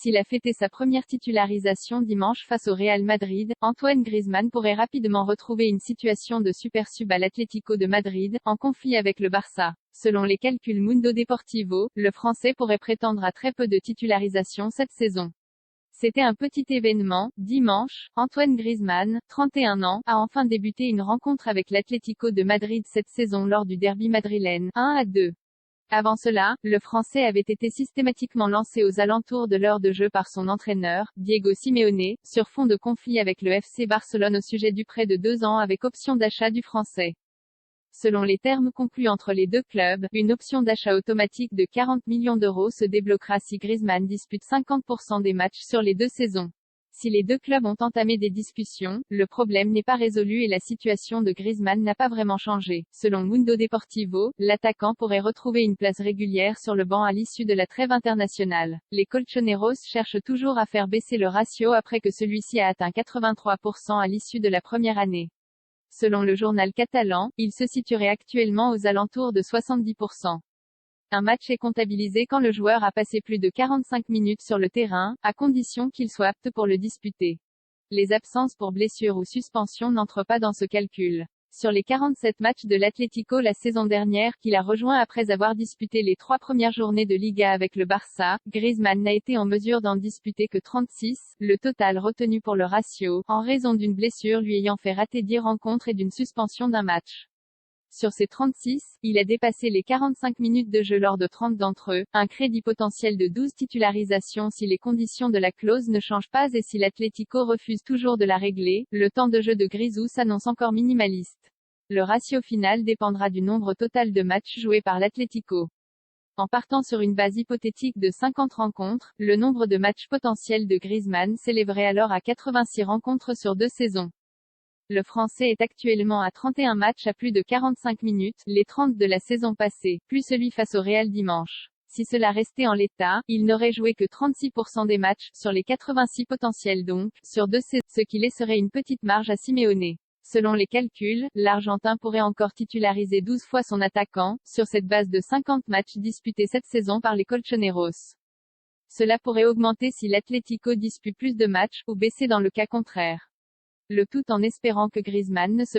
S'il a fêté sa première titularisation dimanche face au Real Madrid, Antoine Griezmann pourrait rapidement retrouver une situation de super sub à l'Atlético de Madrid, en conflit avec le Barça. Selon les calculs Mundo Deportivo, le Français pourrait prétendre à très peu de titularisation cette saison. C'était un petit événement. Dimanche, Antoine Griezmann, 31 ans, a enfin débuté une rencontre avec l'Atlético de Madrid cette saison lors du derby madrilène, 1-2. Avant cela, le Français avait été systématiquement lancé aux alentours de l'heure de jeu par son entraîneur, Diego Simeone, sur fond de conflit avec le FC Barcelone au sujet du prêt de 2 ans avec option d'achat du Français. Selon les termes conclus entre les deux clubs, une option d'achat automatique de 40 millions d'euros se débloquera si Griezmann dispute 50% des matchs sur les 2 saisons. Si les deux clubs ont entamé des discussions, le problème n'est pas résolu et la situation de Griezmann n'a pas vraiment changé. Selon Mundo Deportivo, l'attaquant pourrait retrouver une place régulière sur le banc à l'issue de la trêve internationale. Les Colchoneros cherchent toujours à faire baisser le ratio après que celui-ci a atteint 83% à l'issue de la première année. Selon le journal catalan, il se situerait actuellement aux alentours de 70%. Un match est comptabilisé quand le joueur a passé plus de 45 minutes sur le terrain, à condition qu'il soit apte pour le disputer. Les absences pour blessure ou suspension n'entrent pas dans ce calcul. Sur les 47 matchs de l'Atlético la saison dernière qu'il a rejoint après avoir disputé les 3 premières journées de Liga avec le Barça, Griezmann n'a été en mesure d'en disputer que 36, le total retenu pour le ratio, en raison d'une blessure lui ayant fait rater 10 rencontres et d'une suspension d'un match. Sur ces 36, il a dépassé les 45 minutes de jeu lors de 30 d'entre eux, un crédit potentiel de 12 titularisations si les conditions de la clause ne changent pas et si l'Atlético refuse toujours de la régler. Le temps de jeu de Grisou s'annonce encore minimaliste. Le ratio final dépendra du nombre total de matchs joués par l'Atlético. En partant sur une base hypothétique de 50 rencontres, le nombre de matchs potentiels de Griezmann s'élèverait alors à 86 rencontres sur 2 saisons. Le Français est actuellement à 31 matchs à plus de 45 minutes, les 30 de la saison passée, plus celui face au Real dimanche. Si cela restait en l'état, il n'aurait joué que 36% des matchs, sur les 86 potentiels donc, sur 2 saisons, ce qui laisserait une petite marge à Simeone. Selon les calculs, l'Argentin pourrait encore titulariser 12 fois son attaquant, sur cette base de 50 matchs disputés cette saison par les Colchoneros. Cela pourrait augmenter si l'Atlético dispute plus de matchs, ou baisser dans le cas contraire. Le tout en espérant que Griezmann ne se